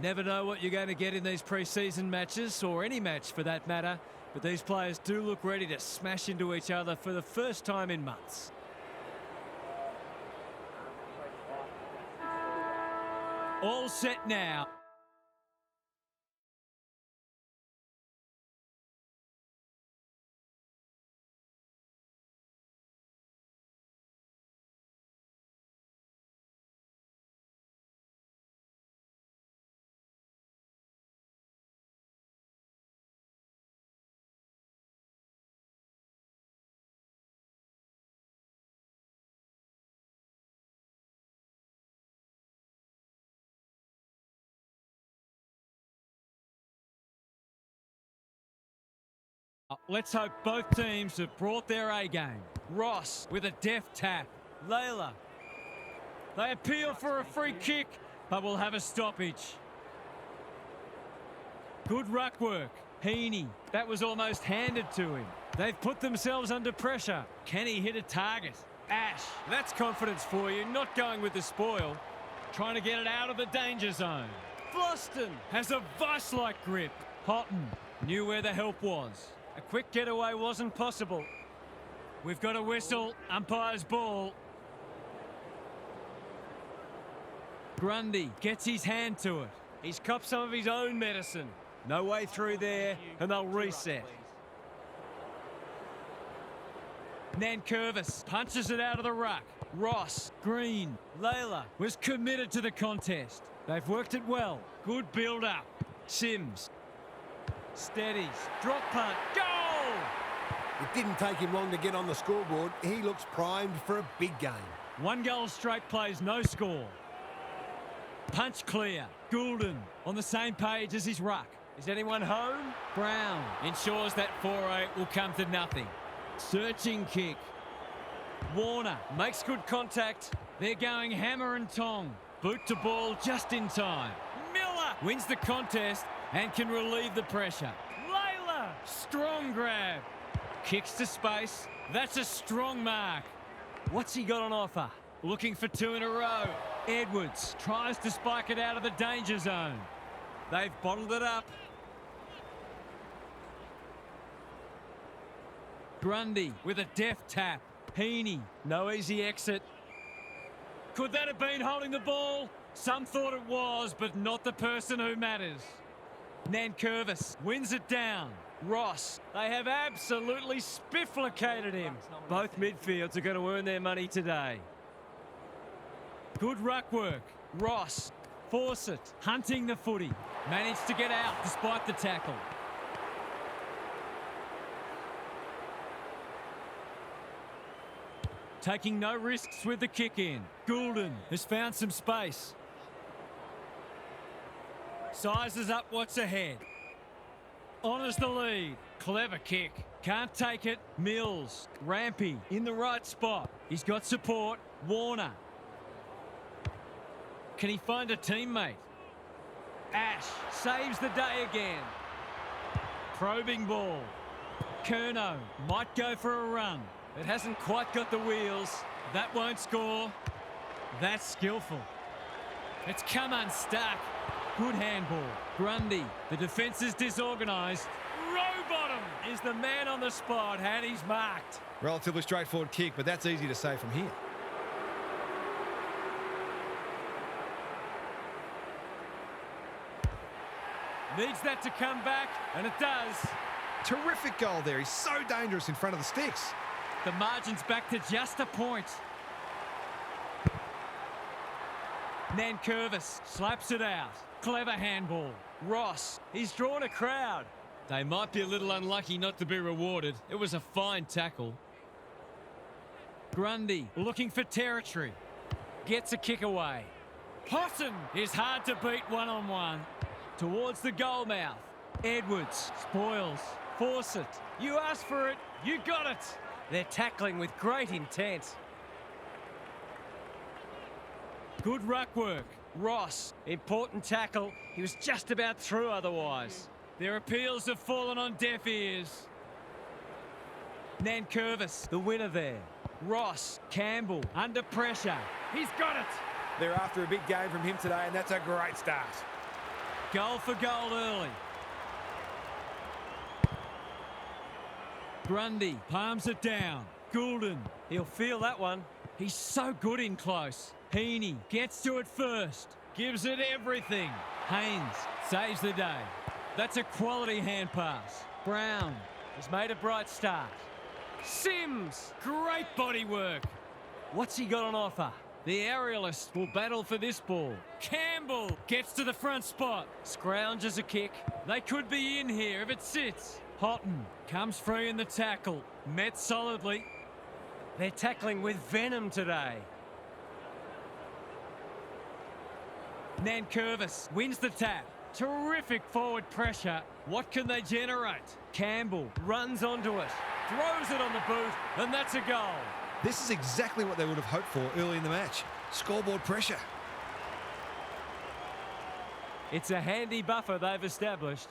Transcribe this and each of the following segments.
Never know what you're going to get in these pre-season matches, or any match for that matter, but these players do look ready to smash into each other for the first time in months. All set now. Let's hope both teams have brought their A-game. Ross with a deft tap. Layla. They appeal for a free kick, but will have a stoppage. Good ruck work. Heaney. That was almost handed to him. They've put themselves under pressure. Can he hit a target? Ash. That's confidence for you, not going with the spoil. Trying to get it out of the danger zone. Floston has a vice-like grip. Houghton knew where the help was. A quick getaway wasn't possible. We've got a whistle. Umpire's ball. Grundy gets his hand to it. He's copped some of his own medicine. No way through there, and they'll reset. Nankervis punches it out of the ruck. Ross, Green, Layla was committed to the contest. They've worked it well. Good build-up. Sims. Steadies. Drop punt. Goal! It didn't take him long to get on the scoreboard. He looks primed for a big game. 1 goal straight plays, no score. Punch clear. Goulden on the same page as his ruck. Is anyone home? Brown ensures that 4-8 will come to nothing. Searching kick. Warner makes good contact. They're going hammer and tong. Boot to ball just in time. Miller wins the contest and can relieve the pressure. Layla, strong grab. Kicks to space. That's a strong mark. What's he got on offer? Looking for 2 in a row. Edwards tries to spike it out of the danger zone. They've bottled it up. Grundy with a deft tap. Heaney, no easy exit. Could that have been holding the ball? Some thought it was, but not the person who matters. Nankervis wins it down. Ross, they have absolutely spifflicated him. Both midfields are going to earn their money today. Good ruck work. Ross, Fawcett, hunting the footy. Managed to get out despite the tackle. Taking no risks with the kick in. Goulden has found some space. Sizes up what's ahead. Honours the lead. Clever kick. Can't take it. Mills. Rampy in the right spot. He's got support. Warner. Can he find a teammate? Ash saves the day again. Probing ball. Curnow might go for a run. It hasn't quite got the wheels. That won't score. That's skillful. It's come unstuck. Good handball. Grundy. The defence is disorganised. Rowbottom is the man on the spot, and he's marked. Relatively straightforward kick, but that's easy to say from here. Needs that to come back, and it does. Terrific goal there. He's so dangerous in front of the sticks. The margin's back to just a point. Nankervis slaps it out. Clever handball. Ross, he's drawn a crowd. They might be a little unlucky not to be rewarded. It was a fine tackle. Grundy looking for territory. Gets a kick away. Houghton is hard to beat one-on-one. Towards the goal mouth. Edwards spoils. Fawcett, you asked for it, you got it. They're tackling with great intent. Good ruck work. Ross, important tackle. He was just about through otherwise. Their appeals have fallen on deaf ears. Nankervis, the winner there. Ross, Campbell, under pressure. He's got it. They're after a big game from him today, and that's a great start. Goal for goal early. Grundy palms it down. Goulden, he'll feel that one. He's so good in close. Heaney gets to it first. Gives it everything. Haynes saves the day. That's a quality hand pass. Brown has made a bright start. Sims, great body work. What's he got on offer? The aerialist will battle for this ball. Campbell gets to the front spot. Scrounges a kick. They could be in here if it sits. Houghton comes free in the tackle. Met solidly. They're tackling with venom today. Nankervis wins the tap. Terrific forward pressure. What can they generate? Campbell runs onto it. Throws it on the boot, and that's a goal. This is exactly what they would have hoped for early in the match. Scoreboard pressure. It's a handy buffer they've established.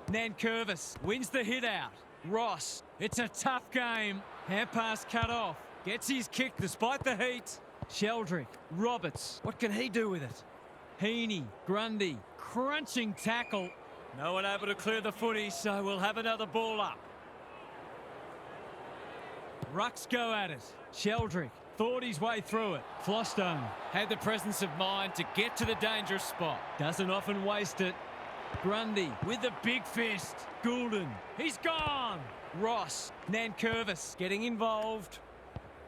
Nankervis wins the hit out. Ross, it's a tough game. Hand pass cut off. Gets his kick despite the heat. Sheldrick, Roberts, what can he do with it? Heaney, Grundy, crunching tackle. No one able to clear the footy, so we'll have another ball up. Rucks go at it. Sheldrick thought his way through it. Flostone had the presence of mind to get to the dangerous spot. Doesn't often waste it. Grundy with the big fist. Goulden, he's gone. Ross, Nankervis getting involved.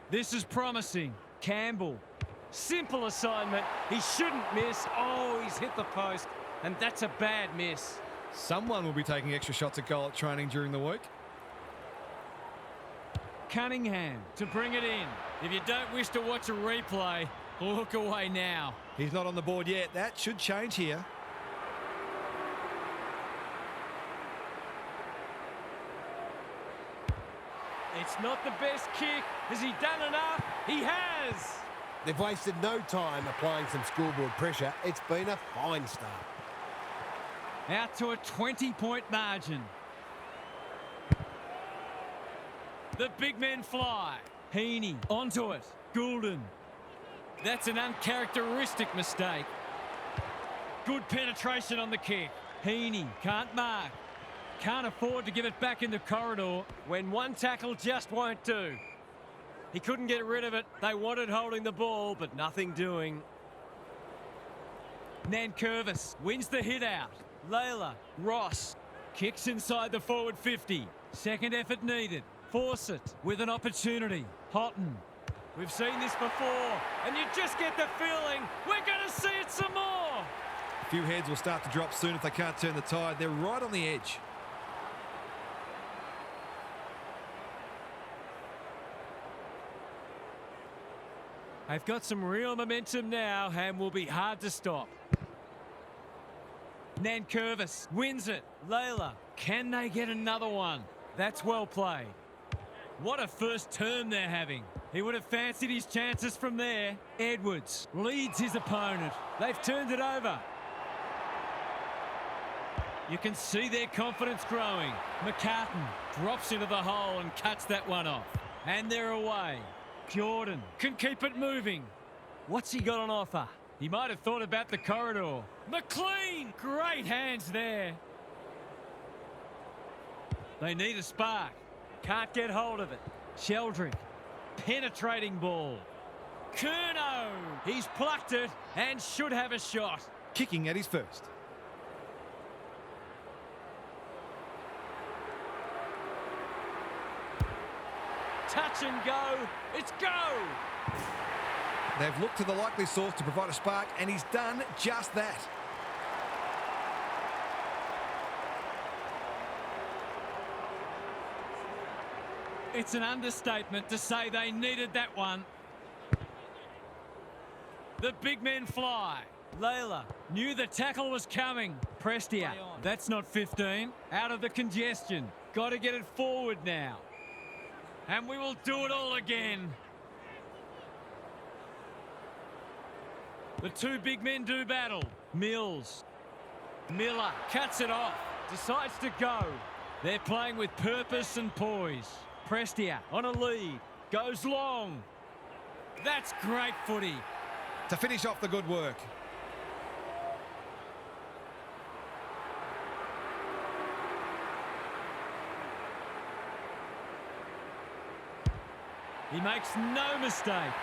This is promising. Campbell, simple assignment. He shouldn't miss. Oh, he's hit the post, and that's a bad miss. Someone will be taking extra shots at goal at training during the week. Cunningham to bring it in. If you don't wish to watch a replay, look away now. He's not on the board yet. That should change here. It's not the best kick. Has he done enough? He has. They've wasted no time applying some scoreboard pressure. It's been a fine start. Out to a 20-point margin. The big men fly. Heaney onto it. Goulden. That's an uncharacteristic mistake. Good penetration on the kick. Heaney can't mark. Can't afford to give it back in the corridor when one tackle just won't do. He couldn't get rid of it. They wanted holding the ball, but nothing doing. Nankervis wins the hit out. Layla, Ross, kicks inside the forward 50. Second effort needed. Fawcett with an opportunity. Houghton. We've seen this before, and you just get the feeling we're going to see it some more. A few heads will start to drop soon if they can't turn the tide. They're right on the edge. They've got some real momentum now and will be hard to stop. Nankervis wins it. Layla, can they get another one? That's well played. What a first term they're having. He would have fancied his chances from there. Edwards leads his opponent. They've turned it over. You can see their confidence growing. McCartan drops into the hole and cuts that one off. And they're away. Jordan can keep it moving. What's he got on offer? He might have thought about the corridor. McLean, great hands there. They need a spark. Can't get hold of it. Sheldrick, penetrating ball. Curnow, he's plucked it and should have a shot. Kicking at his first. Touch and go. It's go. They've looked to the likely source to provide a spark, and he's done just that. It's an understatement to say they needed that one. The big men fly. Layla knew the tackle was coming. Prestia, that's not 15. Out of the congestion. Got to get it forward now. And we will do it all again. The two big men do battle. Mills. Miller cuts it off. Decides to go. They're playing with purpose and poise. Prestia on a lead. Goes long. That's great footy. To finish off the good work. He makes no mistake.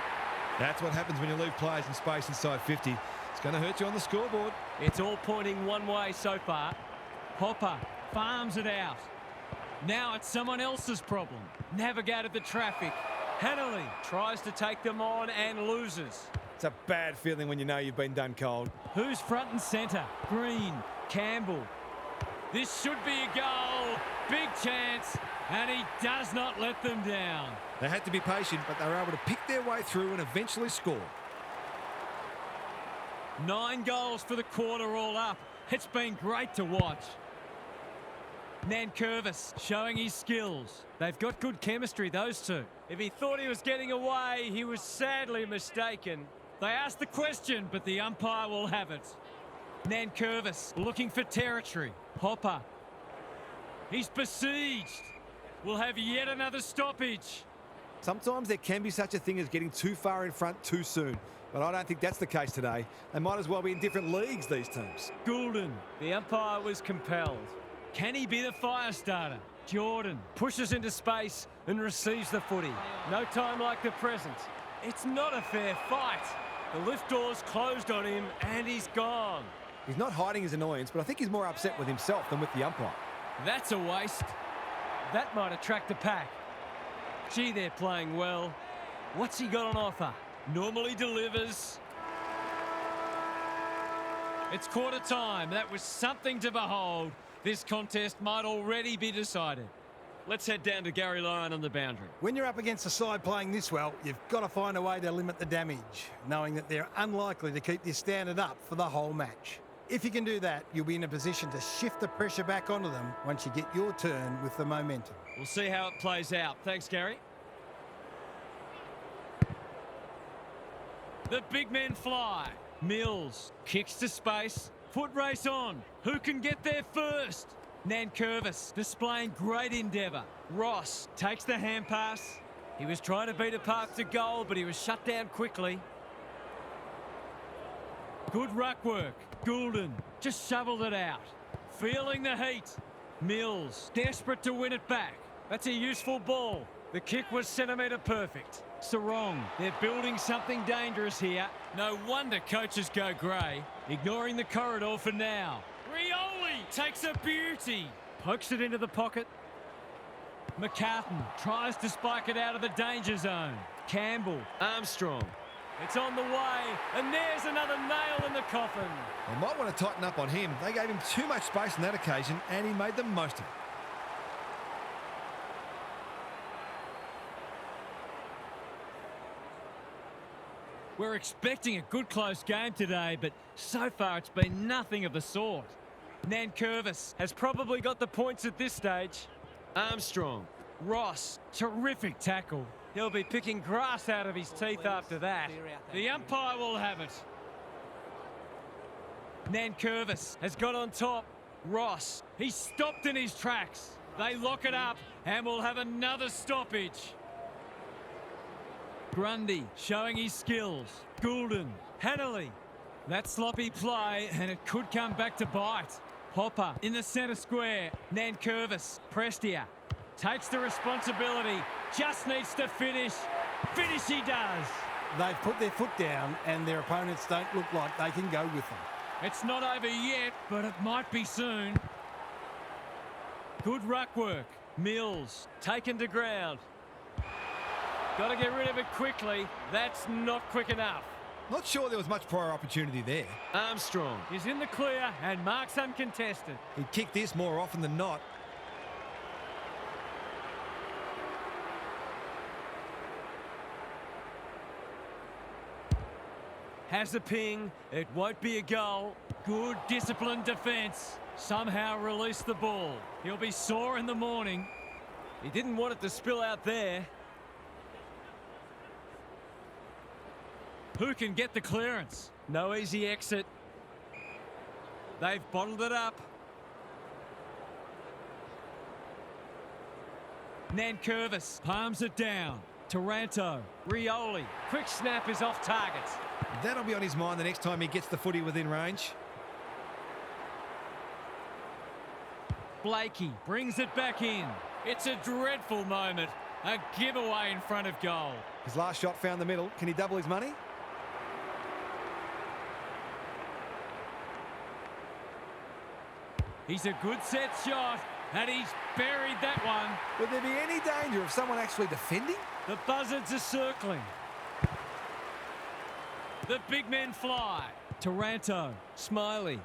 That's what happens when you leave players in space inside 50. It's going to hurt you on the scoreboard. It's all pointing one way so far. Hopper farms it out. Now it's someone else's problem. Navigated the traffic. Hanley tries to take them on and loses. It's a bad feeling when you know you've been done cold. Who's front and centre? Green, Campbell. This should be a goal. Big chance. And he does not let them down. They had to be patient, but they were able to pick their way through and eventually score. 9 goals for the quarter all up. It's been great to watch. Nankervis showing his skills. They've got good chemistry, those two. If he thought he was getting away, he was sadly mistaken. They asked the question, but the umpire will have it. Nankervis looking for territory. Hopper. He's besieged. We'll have yet another stoppage. Sometimes there can be such a thing as getting too far in front too soon. But I don't think that's the case today. They might as well be in different leagues, these teams. Goulden. The umpire was compelled. Can he be the fire starter? Jordan pushes into space and receives the footy. No time like the present. It's not a fair fight. The lift door's closed on him and he's gone. He's not hiding his annoyance, but I think he's more upset with himself than with the umpire. That's a waste. That might attract the pack. Gee, they're playing well. What's he got on offer? Normally delivers. It's quarter time. That was something to behold. This contest might already be decided. Let's head down to Gary Lyon on the boundary. When you're up against a side playing this well, you've got to find a way to limit the damage, knowing that they're unlikely to keep this standard up for the whole match. If you can do that, you'll be in a position to shift the pressure back onto them once you get your turn with the momentum. We'll see how it plays out. Thanks, Gary. The big men fly. Mills kicks to space. Foot race on. Who can get there first? Nankervis displaying great endeavour. Ross takes the hand pass. He was trying to beat a path to goal, but he was shut down quickly. Good ruck work. Goulden just shoveled it out. Feeling the heat. Mills desperate to win it back. That's a useful ball. The kick was centimetre perfect. Sarong, they're building something dangerous here. No wonder coaches go grey. Ignoring the corridor for now. Rioli takes a beauty. Pokes it into the pocket. McCartan tries to spike it out of the danger zone. Campbell, Armstrong. It's on the way, and there's another nail in the coffin. They might want to tighten up on him. They gave him too much space on that occasion, and he made the most of it. We're expecting a good close game today, but so far it's been nothing of the sort. Nankervis has probably got the points at this stage. Armstrong, Ross, terrific tackle. He'll be picking grass out of his teeth after that. The umpire will have it. Nankervis has got on top. Ross, he's stopped in his tracks. They lock it up and we'll have another stoppage. Grundy showing his skills. Goulden, Hanley. That sloppy play and it could come back to bite. Hopper in the centre square. Nankervis, Prestia. Takes the responsibility. Just needs to finish. Finish he does. They've put their foot down and their opponents don't look like they can go with them. It's not over yet, but it might be soon. Good ruck work. Mills taken to ground. Got to get rid of it quickly. That's not quick enough. Not sure there was much prior opportunity there. Armstrong is in the clear and marks uncontested. He'd kick this more often than not. Has a ping. It won't be a goal. Good disciplined defence. Somehow release the ball. He'll be sore in the morning. He didn't want it to spill out there. Who can get the clearance? No easy exit. They've bottled it up. Nankervis palms it down. Taranto, Rioli. Quick snap is off target. That'll be on his mind the next time he gets the footy within range. Blakey brings it back in. It's a dreadful moment. A giveaway in front of goal. His last shot found the middle. Can he double his money? He's a good set shot, and he's buried that one. Would there be any danger of someone actually defending? The buzzards are circling. The big men fly. Taranto, Smiley.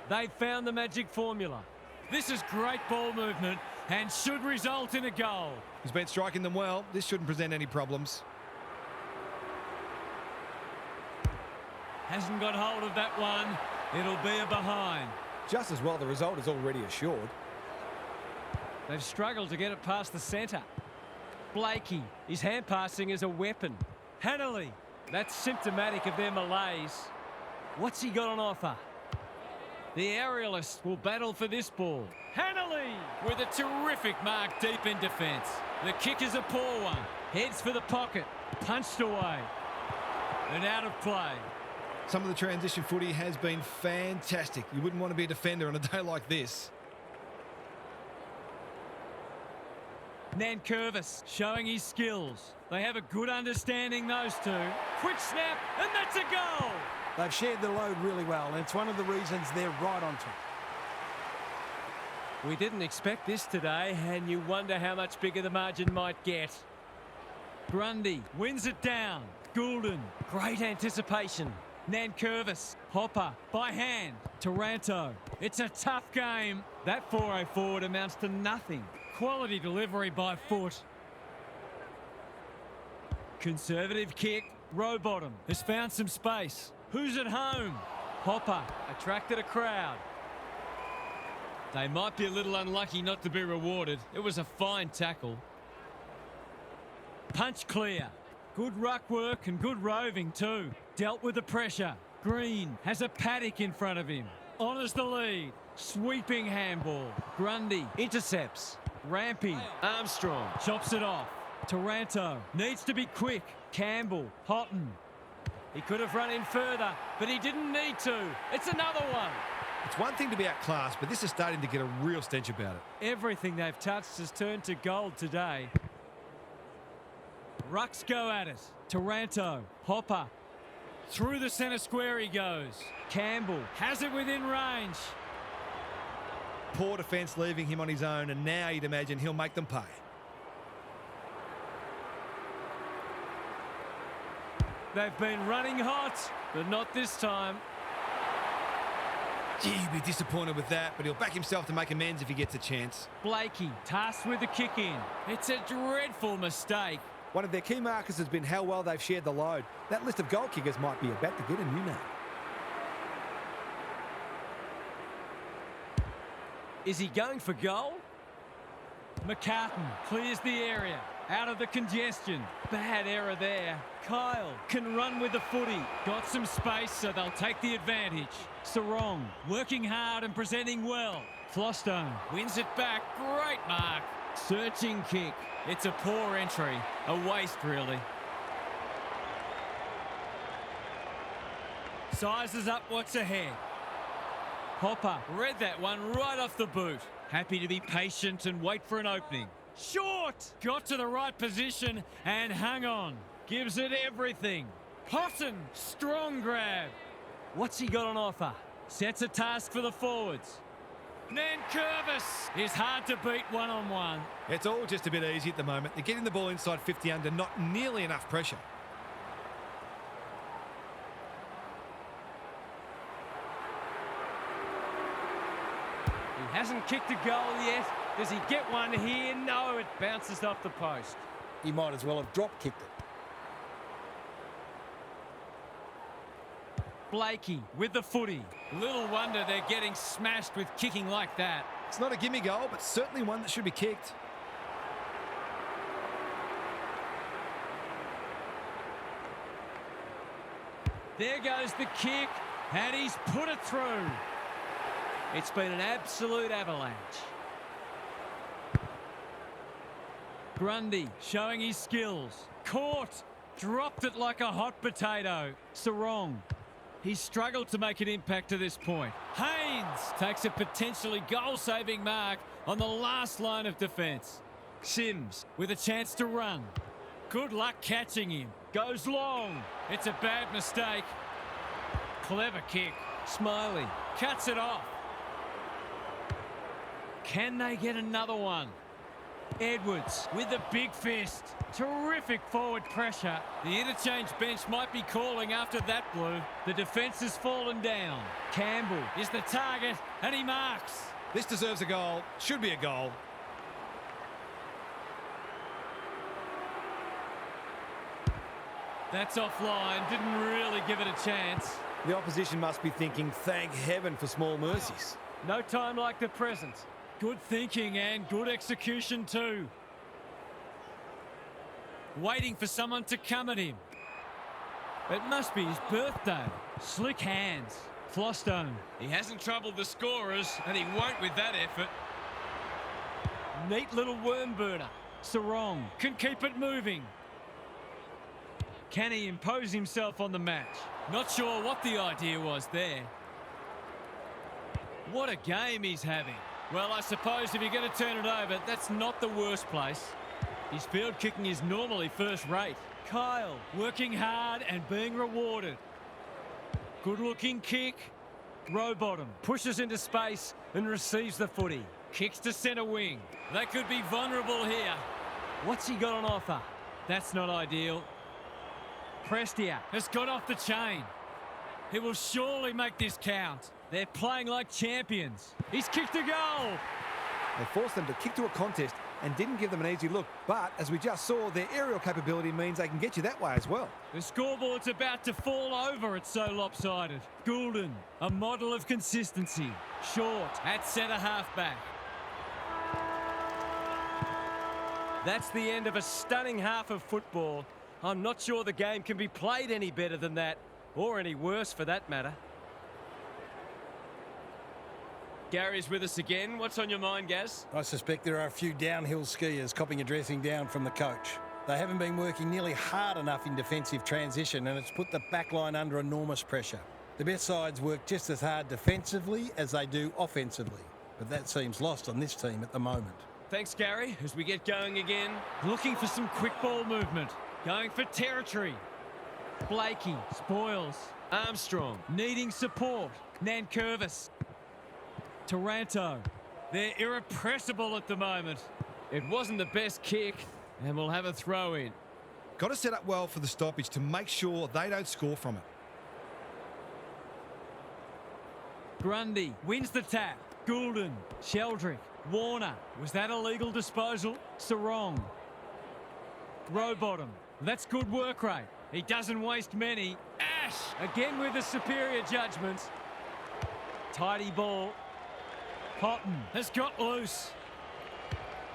They've found the magic formula. This is great ball movement and should result in a goal. He's been striking them well. This shouldn't present any problems. Hasn't got hold of that one. It'll be a behind. Just as well, the result is already assured. They've struggled to get it past the centre. Blakey, his hand passing is a weapon. Hanley, that's symptomatic of their malaise. What's he got on offer? The aerialists will battle for this ball. Hanley with a terrific mark deep in defence. The kick is a poor one. Heads for the pocket. Punched away. And out of play. Some of the transition footy has been fantastic. You wouldn't want to be a defender on a day like this. Nankervis showing his skills. They have a good understanding, those two. Quick snap, and that's a goal! They've shared the load really well, and it's one of the reasons they're right on top. We didn't expect this today, and you wonder how much bigger the margin might get. Grundy wins it down. Goulden, great anticipation. Nankervis, Hopper, by hand. Taranto, it's a tough game. That 4-0 forward amounts to nothing. Quality delivery by foot. Conservative kick. Rowbottom has found some space. Who's at home? Hopper attracted a crowd. They might be a little unlucky not to be rewarded. It was a fine tackle. Punch clear. Good ruck work and good roving too. Dealt with the pressure. Green has a paddock in front of him. Honours the lead. Sweeping handball. Grundy intercepts. Rampy. Armstrong chops it off. Taranto needs to be quick. Campbell. Houghton. He could have run in further, but he didn't need to. It's another one. It's one thing to be outclassed, but this is starting to get a real stench about it. Everything they've touched has turned to gold today. Rucks go at it. Taranto. Hopper. Through the centre square he goes. Campbell has it within range. Poor defence leaving him on his own, and now you'd imagine he'll make them pay. They've been running hot, but not this time. Gee, he'd be disappointed with that, but he'll back himself to make amends if he gets a chance. Blakey tasked with the kick in. It's a dreadful mistake. One of their key markers has been how well they've shared the load. That list of goal kickers might be about to get a new name. Is he going for goal? McCartan clears the area. Out of the congestion. Bad error there. Kyle can run with the footy. Got some space, so they'll take the advantage. Sarong working hard and presenting well. Flostone wins it back. Great mark. Searching kick. It's a poor entry. A waste, really. Sizes up what's ahead. Hopper read that one right off the boot. Happy to be patient and wait for an opening. Short! Got to the right position and hung on. Gives it everything. Houghton, strong grab. What's he got on offer? Sets a task for the forwards. Nankervis is hard to beat one-on-one. It's all just a bit easy at the moment. They're getting the ball inside 50 under, not nearly enough pressure. He hasn't kicked a goal yet. Does he get one here? No, it bounces off the post. He might as well have drop-kicked it. Blakey with the footy. Little wonder they're getting smashed with kicking like that. It's not a gimme goal, but certainly one that should be kicked. There goes the kick, and he's put it through. It's been an absolute avalanche. Grundy showing his skills. Caught. Dropped it like a hot potato. Sarong. He's struggled to make an impact to this point. Haynes takes a potentially goal-saving mark on the last line of defence. Sims with a chance to run. Good luck catching him. Goes long. It's a bad mistake. Clever kick. Smiley cuts it off. Can they get another one? Edwards with the big fist. Terrific forward pressure. The interchange bench might be calling after that blue. The defence has fallen down. Campbell is the target and he marks. This deserves a goal. Should be a goal. That's offline. Didn't really give it a chance. The opposition must be thinking, thank heaven for small mercies. No time like the present. Good thinking and good execution too. Waiting for someone to come at him. It must be his birthday. Slick hands. Flostone. He hasn't troubled the scorers and he won't with that effort. Neat little worm burner. Sarong can keep it moving. Can he impose himself on the match? Not sure what the idea was there. What a game he's having. Well, I suppose if you're going to turn it over, that's not the worst place. His field kicking is normally first rate. Kyle working hard and being rewarded. Good looking kick. Rowbottom pushes into space and receives the footy. Kicks to centre wing. They could be vulnerable here. What's he got on offer? That's not ideal. Prestia has got off the chain. He will surely make this count. They're playing like champions. He's kicked a goal. They forced them to kick to a contest and didn't give them an easy look. But, as we just saw, their aerial capability means they can get you that way as well. The scoreboard's about to fall over. It's so lopsided. Goulden, a model of consistency. Short at centre half-back. That's the end of a stunning half of football. I'm not sure the game can be played any better than that, or any worse for that matter. Gary's with us again. What's on your mind, Gaz? I suspect there are a few downhill skiers copping a dressing down from the coach. They haven't been working nearly hard enough in defensive transition and it's put the back line under enormous pressure. The best sides work just as hard defensively as they do offensively, but that seems lost on this team at the moment. Thanks, Gary. As we get going again, looking for some quick ball movement. Going for territory. Blakey spoils. Armstrong needing support. Nankervis. Taranto. They're irrepressible at the moment. It wasn't the best kick, and we'll have a throw in. Got to set up well for the stoppage to make sure they don't score from it. Grundy wins the tap. Goulden, Sheldrick, Warner. Was that a legal disposal? Sarong. Rowbottom. That's good work rate. He doesn't waste many. Ash again with a superior judgment. Tidy ball. Cotton has got loose.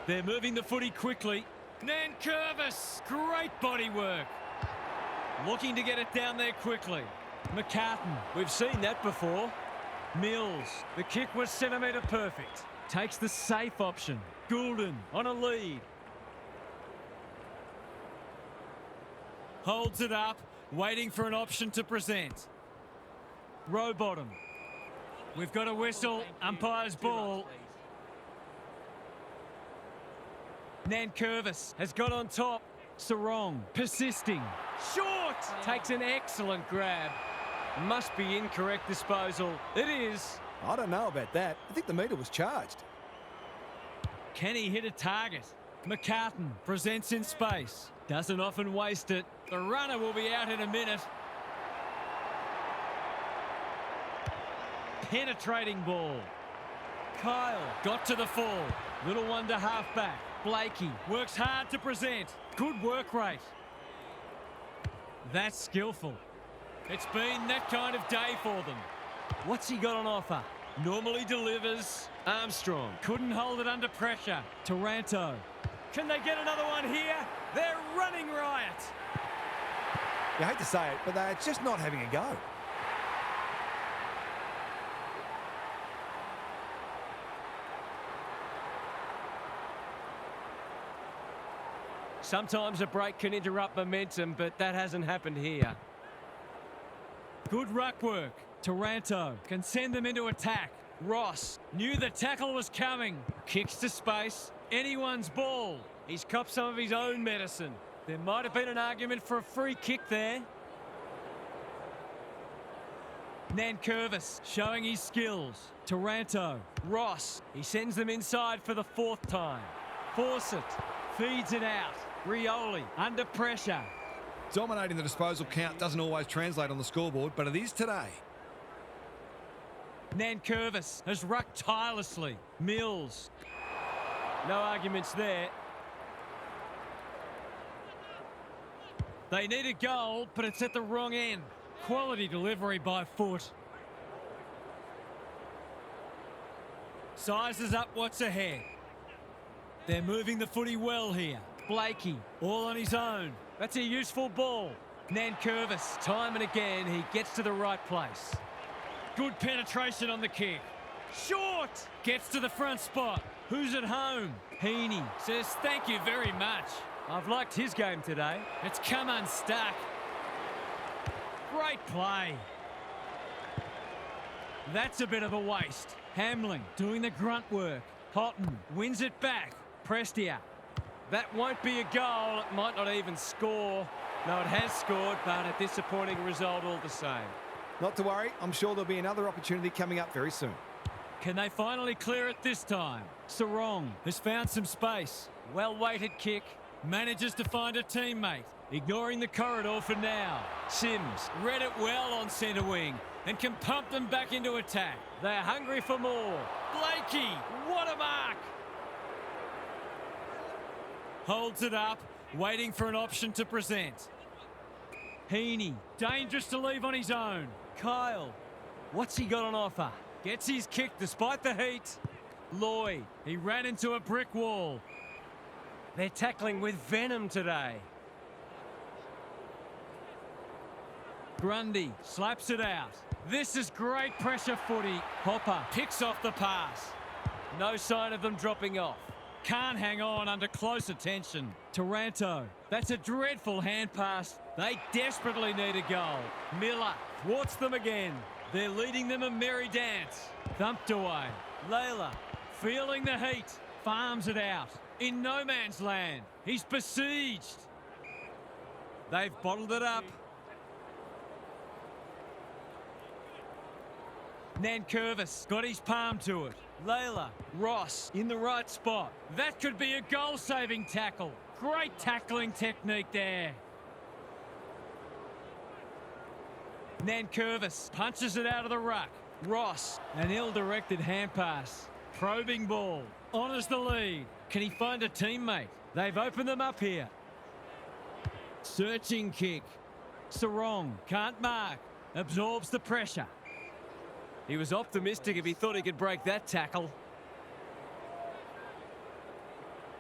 They're moving the footy quickly. Nankervis, great body work. Looking to get it down there quickly. McCartan, we've seen that before. Mills, the kick was centimetre perfect. Takes the safe option. Goulden on a lead. Holds it up, waiting for an option to present. Rowbottom. We've got a whistle, umpire's ball. Nankervis has got on top. Sarong persisting. Short! Takes an excellent grab. Must be incorrect disposal. It is. I don't know about that. I think the meter was charged. Can he hit a target? McCartan presents in space. Doesn't often waste it. The runner will be out in a minute. Penetrating ball. Kyle got to the fall. Little one to half-back. Blakey works hard to present. Good work rate. That's skillful. It's been that kind of day for them. What's he got on offer? Normally delivers. Armstrong couldn't hold it under pressure. Taranto. Can they get another one here? They're running riot. You hate to say it, but they're just not having a go. Sometimes a break can interrupt momentum, but that hasn't happened here. Good ruck work. Taranto can send them into attack. Ross knew the tackle was coming. Kicks to space. Anyone's ball. He's copped some of his own medicine. There might have been an argument for a free kick there. Nankervis showing his skills. Taranto. Ross. He sends them inside for the 4th time. Fawcett feeds it out. Rioli under pressure. Dominating the disposal count doesn't always translate on the scoreboard, but it is today. Nankervis has rucked tirelessly. Mills. No arguments there. They need a goal, but it's at the wrong end. Quality delivery by foot. Sizes up what's ahead. They're moving the footy well here. Blakey, all on his own. That's a useful ball. Nankervis, time and again, he gets to the right place. Good penetration on the kick. Short! Gets to the front spot. Who's at home? Heaney says thank you very much. I've liked his game today. It's come unstuck. Great play. That's a bit of a waste. Hamling doing the grunt work. Houghton wins it back. Prestia. That won't be a goal. It might not even score. No, it has scored, but a disappointing result all the same. Not to worry. I'm sure there'll be another opportunity coming up very soon. Can they finally clear it this time? Sarong has found some space. Well-weighted kick. Manages to find a teammate. Ignoring the corridor for now. Sims read it well on centre wing and can pump them back into attack. They're hungry for more. Blakey, what a mark! Holds it up, waiting for an option to present. Heaney, dangerous to leave on his own. Kyle, what's he got on offer? Gets his kick despite the heat. Lloyd, he ran into a brick wall. They're tackling with venom today. Grundy slaps it out. This is great pressure footy. Hopper picks off the pass. No sign of them dropping off. Can't hang on under close attention. Taranto, that's a dreadful hand pass. They desperately need a goal. Miller thwarts them again. They're leading them a merry dance. Thumped away. Layla, feeling the heat, farms it out. In no man's land. He's besieged. They've bottled it up. Nankervis got his palm to it. Layla, Ross in the right spot. That could be a goal-saving tackle. Great tackling technique there. Nankervis punches it out of the ruck. Ross, an ill-directed hand pass. Probing ball. Honours the lead. Can he find a teammate? They've opened them up here. Searching kick. Sarong can't mark. Absorbs the pressure. He was optimistic if he thought he could break that tackle.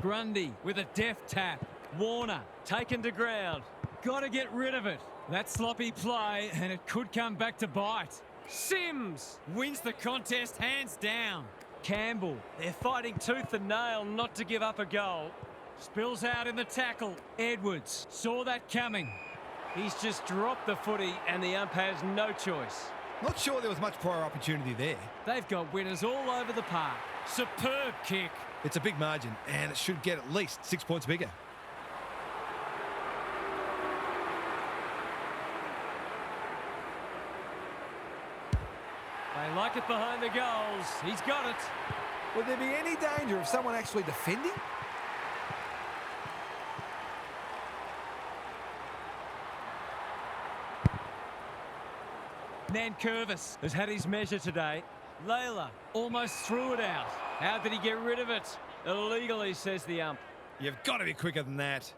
Grundy with a deft tap. Warner taken to ground. Got to get rid of it. That sloppy play, and it could come back to bite. Sims wins the contest hands down. Campbell, they're fighting tooth and nail not to give up a goal. Spills out in the tackle. Edwards saw that coming. He's just dropped the footy and the ump has no choice. Not sure there was much prior opportunity there. They've got winners all over the park. Superb kick. It's a big margin, and it should get at least 6 points bigger. They like it behind the goals. He's got it. Would there be any danger of someone actually defending? Nankervis has had his measure today. Layla almost threw it out. How did he get rid of it? Illegally, says the ump. You've got to be quicker than that.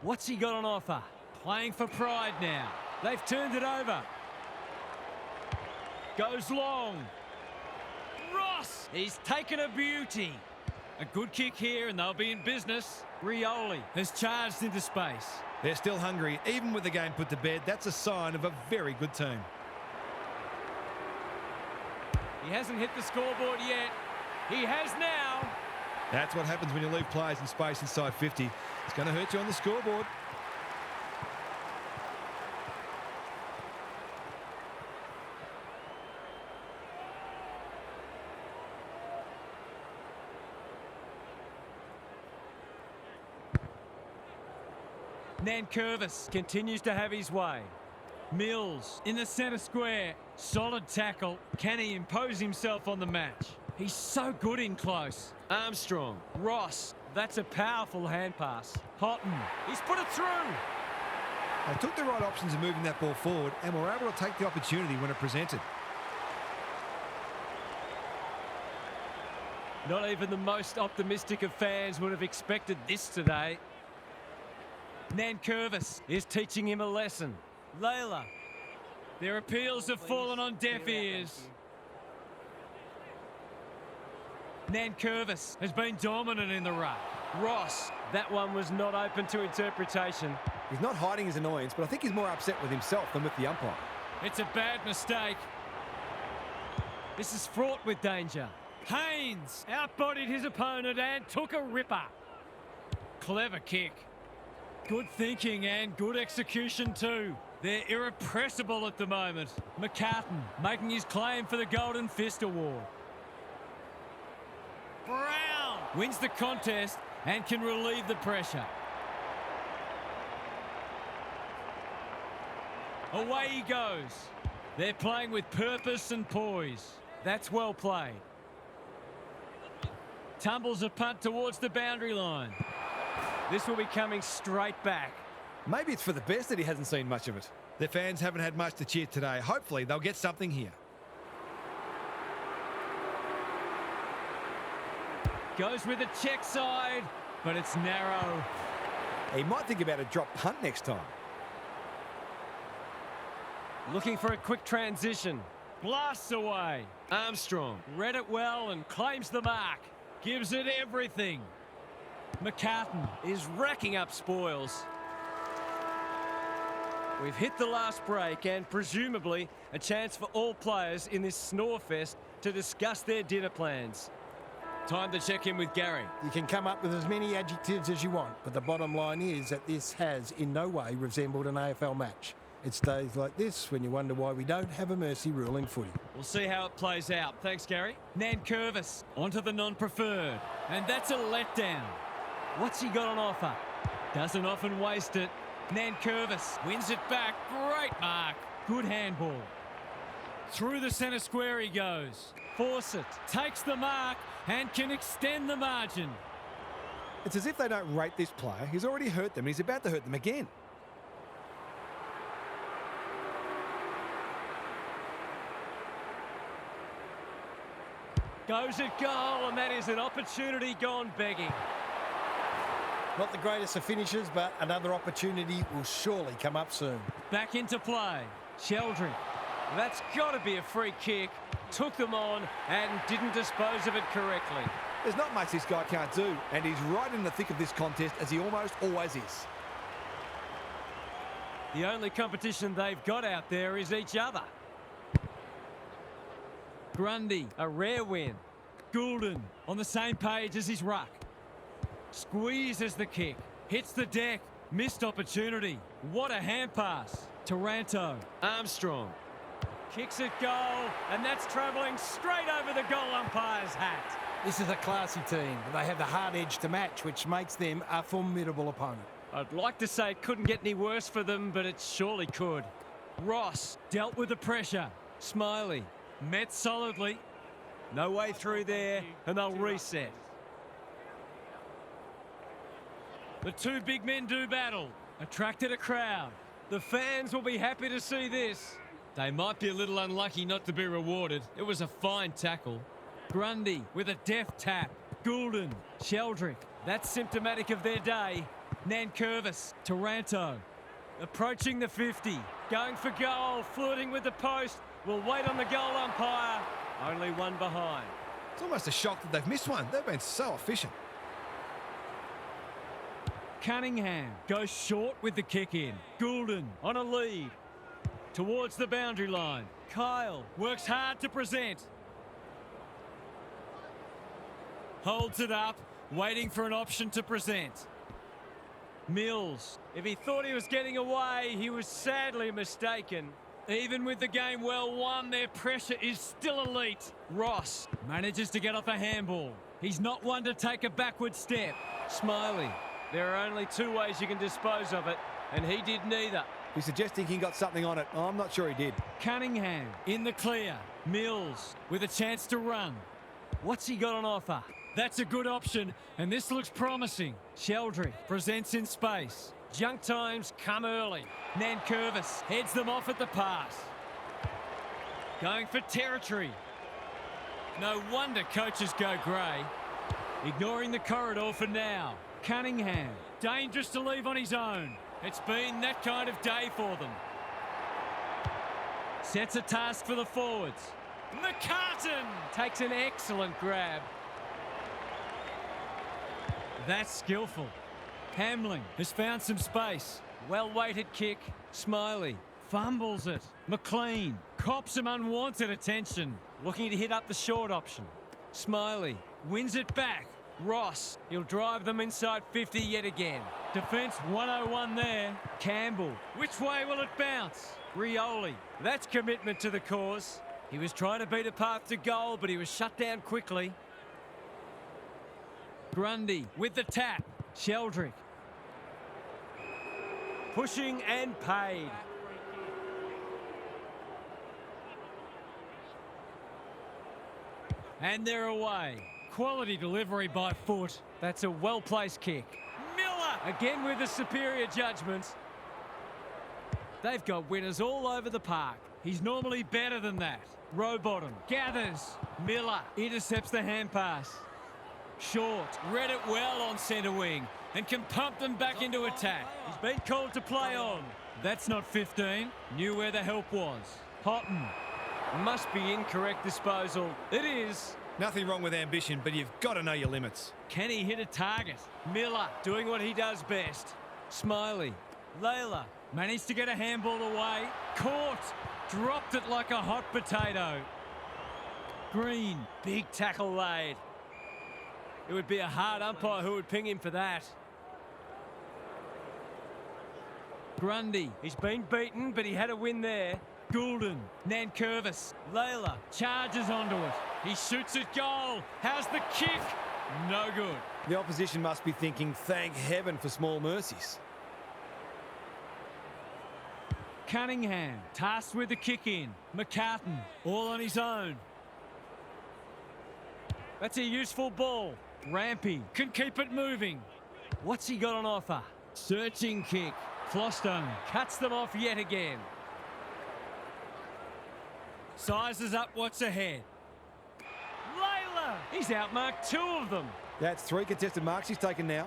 What's he got on offer? Playing for pride now. They've turned it over. Goes long. Ross! He's taken a beauty. A good kick here and they'll be in business. Rioli has charged into space. They're still hungry. Even with the game put to bed, that's a sign of a very good team. He hasn't hit the scoreboard yet. He has now. That's what happens when you leave players in space inside 50. It's going to hurt you on the scoreboard. Nankervis continues to have his way. Mills in the centre square. Solid tackle. Can he impose himself on the match? He's so good in close. Armstrong. Ross. That's a powerful hand pass. Houghton. He's put it through. They took the right options in moving that ball forward and were able to take the opportunity when it presented. Not even the most optimistic of fans would have expected this today. Nankervis is teaching him a lesson. Layla. Their appeals have fallen on deaf ears. Nankervis has been dominant in the ruck. Ross, that one was not open to interpretation. He's not hiding his annoyance, but I think he's more upset with himself than with the umpire. It's a bad mistake. This is fraught with danger. Haynes outbodied his opponent and took a ripper. Clever kick. Good thinking and good execution too. They're irrepressible at the moment. McCartan making his claim for the Golden Fist Award. Brown wins the contest and can relieve the pressure. Away he goes. They're playing with purpose and poise. That's well played. Tumbles a punt towards the boundary line. This will be coming straight back. Maybe it's for the best that he hasn't seen much of it. Their fans haven't had much to cheer today. Hopefully they'll get something here. Goes with a check side, but it's narrow. He might think about a drop punt next time. Looking for a quick transition. Blasts away. Armstrong read it well and claims the mark. Gives it everything. McCartan is racking up spoils. We've hit the last break and presumably a chance for all players in this snore fest to discuss their dinner plans. Time to check in with Gary. You can come up with as many adjectives as you want, but the bottom line is that this has in no way resembled an AFL match. It's days like this when you wonder why we don't have a mercy rule in footy. We'll see how it plays out. Thanks, Gary. Nankervis onto the non-preferred. And that's a letdown. What's he got on offer? Doesn't often waste it. Nankervis wins it back. Great mark. Good handball. Through the centre square he goes. Fawcett takes the mark and can extend the margin. It's as if they don't rate this player. He's already hurt them and he's about to hurt them again. Goes at goal, and that is an opportunity gone begging. Not the greatest of finishes, but another opportunity will surely come up soon. Back into play. Sheldrick. That's got to be a free kick. Took them on and didn't dispose of it correctly. There's not much this guy can't do, and he's right in the thick of this contest, as he almost always is. The only competition they've got out there is each other. Grundy, a rare win. Goulden on the same page as his ruck. Squeezes the kick. Hits the deck. Missed opportunity. What a hand pass. Taranto. Armstrong. Kicks at goal, and that's travelling straight over the goal umpire's hat. This is a classy team, but they have the hard edge to match, which makes them a formidable opponent. I'd like to say it couldn't get any worse for them, but it surely could. Ross dealt with the pressure. Smiley met solidly. No way through there, and they'll reset. The two big men do battle. Attracted a crowd. The fans will be happy to see this. They might be a little unlucky not to be rewarded. It was a fine tackle. Grundy with a deft tap. Goulden, Sheldrick. That's symptomatic of their day. Nankervis, Taranto. Approaching the 50. Going for goal, flirting with the post. Will wait on the goal umpire. Only one behind. It's almost a shock that they've missed one. They've been so efficient. Cunningham goes short with the kick in. Goulden on a lead. Towards the boundary line. Kyle works hard to present. Holds it up, waiting for an option to present. Mills, if he thought he was getting away, he was sadly mistaken. Even with the game well won, their pressure is still elite. Ross manages to get off a handball. He's not one to take a backward step. Smiley, there are only two ways you can dispose of it. And he did neither. He's suggesting he got something on it. I'm not sure he did. Cunningham in the clear. Mills with a chance to run. What's he got on offer? That's a good option, and this looks promising. Sheldrick presents in space. Junk times come early. Nankervis heads them off at the pass. Going for territory. No wonder coaches go grey. Ignoring the corridor for now. Cunningham, dangerous to leave on his own. It's been that kind of day for them. Sets a task for the forwards. McCartan takes an excellent grab. That's skillful. Hamling has found some space. Well-weighted kick. Smiley fumbles it. McLean cops some unwanted attention. Looking to hit up the short option. Smiley wins it back. Ross, he'll drive them inside 50 yet again. Defence 101 there. Campbell, which way will it bounce? Rioli, that's commitment to the cause. He was trying to beat a path to goal, but he was shut down quickly. Grundy with the tap. Sheldrick. Pushing and paid. And they're away. Quality delivery by foot. That's a well-placed kick. Miller again with the superior judgment. They've got winners all over the park. He's normally better than that. Rowbottom gathers. Miller intercepts the hand pass. Short read it well on centre wing and can pump them back into attack. He's been called to play on. That's not 15. Knew where the help was. Houghton. Must be incorrect disposal. It is. Nothing wrong with ambition, but you've got to know your limits. Can he hit a target? Miller doing what he does best. Smiley. Layla managed to get a handball away. Caught. Dropped it like a hot potato. Green. Big tackle laid. It would be a hard umpire who would ping him for that. Grundy. He's been beaten, but he had a win there. Goulden, Nankervis, Layla charges onto it. He shoots at goal. How's the kick? No good. The opposition must be thinking, thank heaven for small mercies. Cunningham, tasked with the kick in. McCartan, all on his own. That's a useful ball. Rampy can keep it moving. What's he got on offer? Searching kick. Flostone cuts them off yet again. Sizes up what's ahead. Layla! He's outmarked two of them. That's 3 contested marks he's taken now.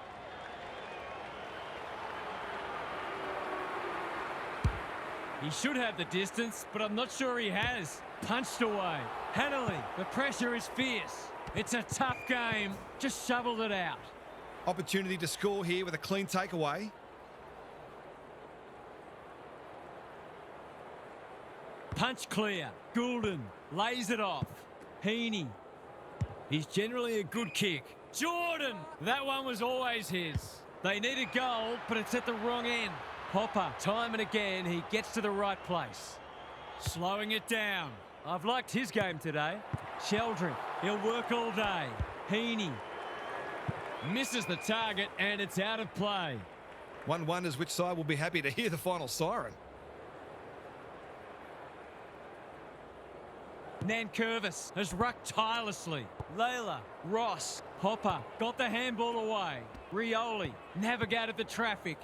He should have the distance, but I'm not sure he has. Punched away. Hanley, the pressure is fierce. It's a tough game. Just shoveled it out. Opportunity to score here with a clean takeaway. Punch clear. Goulden lays it off. Heaney. He's generally a good kick. Jordan! That one was always his. They need a goal, but it's at the wrong end. Hopper, time and again, he gets to the right place. Slowing it down. I've liked his game today. Sheldrick, he'll work all day. Heaney. Misses the target, and it's out of play. One wonders which side will be happy to hear the final siren. Nankervis has rucked tirelessly. Layla, Ross, Hopper got the handball away. Rioli navigated the traffic.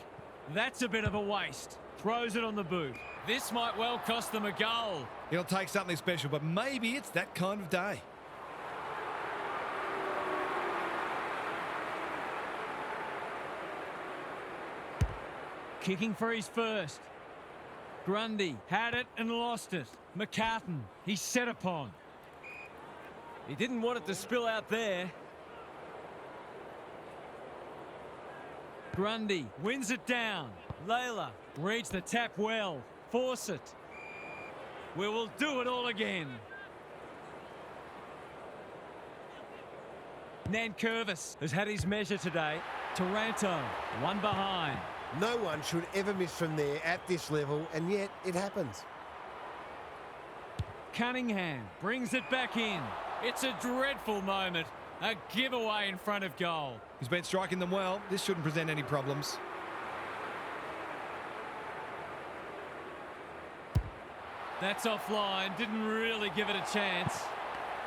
That's a bit of a waste. Throws it on the boot. This might well cost them a goal. It'll take something special, but maybe it's that kind of day. Kicking for his first. Grundy had it and lost it. McCartan, he's set upon. He didn't want it to spill out there. Grundy wins it down. Layla reads the tap well. Force it. We will do it all again. Nankervis has had his measure today. Taranto, one behind. No one should ever miss from there at this level, and yet it happens. Cunningham brings it back in. It's a dreadful moment. A giveaway in front of goal. He's been striking them well. This shouldn't present any problems. That's offline. Didn't really give it a chance.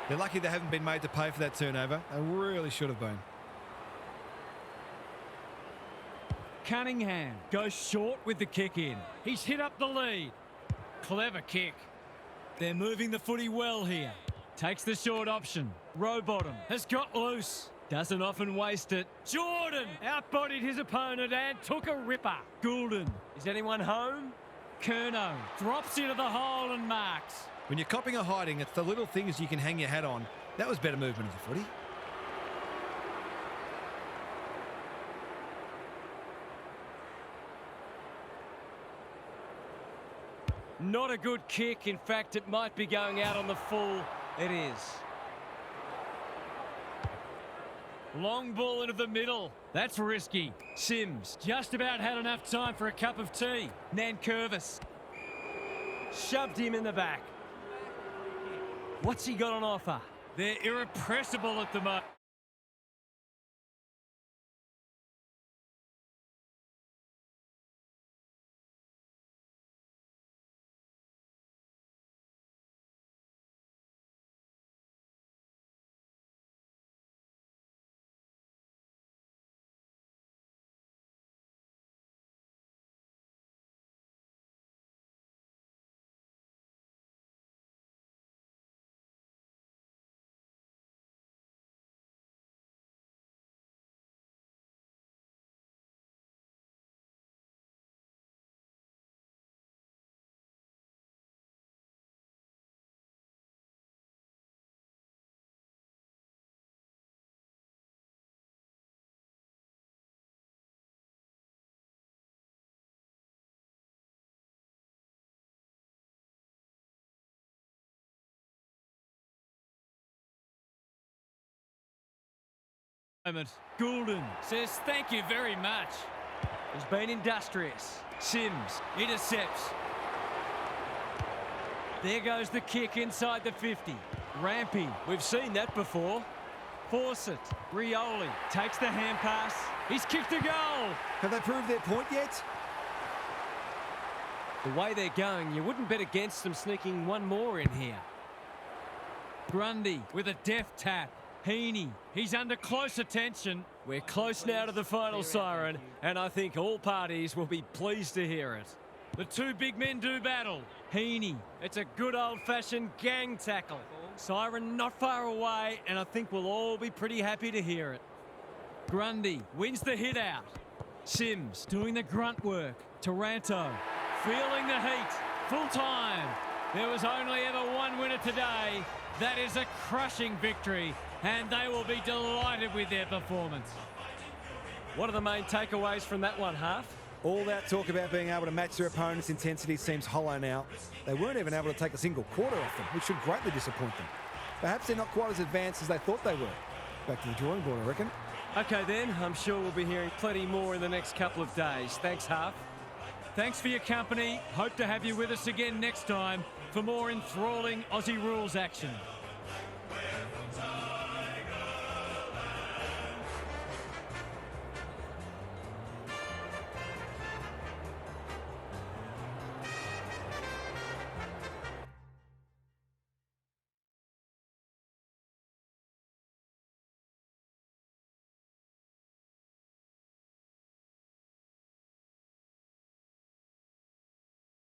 They're lucky they haven't been made to pay for that turnover. They really should have been. Cunningham goes short with the kick in. He's hit up the lead. Clever kick. They're moving the footy well here. Takes the short option. Rowbottom has got loose. Doesn't often waste it. Jordan outbodied his opponent and took a ripper. Goulden. Is anyone home? Curnow drops into the hole and marks. When you're copping or hiding, it's the little things you can hang your hat on. That was better movement of the footy. Not a good kick. In fact, it might be going out on the full. It is. Long ball into the middle. That's risky. Sims just about had enough time for a cup of tea. Nankervis shoved him in the back. What's he got on offer? They're irrepressible at the moment. Goulden says thank you very much. He's been industrious. Sims intercepts. There goes the kick inside the 50. Rampy, we've seen that before. Fawcett, Rioli takes the hand pass. He's kicked a goal. Have they proved their point yet? The way they're going, you wouldn't bet against them sneaking one more in here. Grundy with a deft tap. Heaney, he's under close attention. We're close now to the final siren, and I think all parties will be pleased to hear it. The two big men do battle. Heaney, it's a good old-fashioned gang tackle. Siren not far away, and I think we'll all be pretty happy to hear it. Grundy wins the hit out. Sims doing the grunt work. Taranto feeling the heat. Full time. There was only ever one winner today. That is a crushing victory, and they will be delighted with their performance. What are the main takeaways from that one, Half? All that talk about being able to match their opponent's intensity seems hollow now. They weren't even able to take a single quarter off them, which should greatly disappoint them. Perhaps they're not quite as advanced as they thought they were. Back to the drawing board, I reckon. Okay then, I'm sure we'll be hearing plenty more in the next couple of days. Thanks, Half. Thanks for your company. Hope to have you with us again next time for more enthralling Aussie rules action.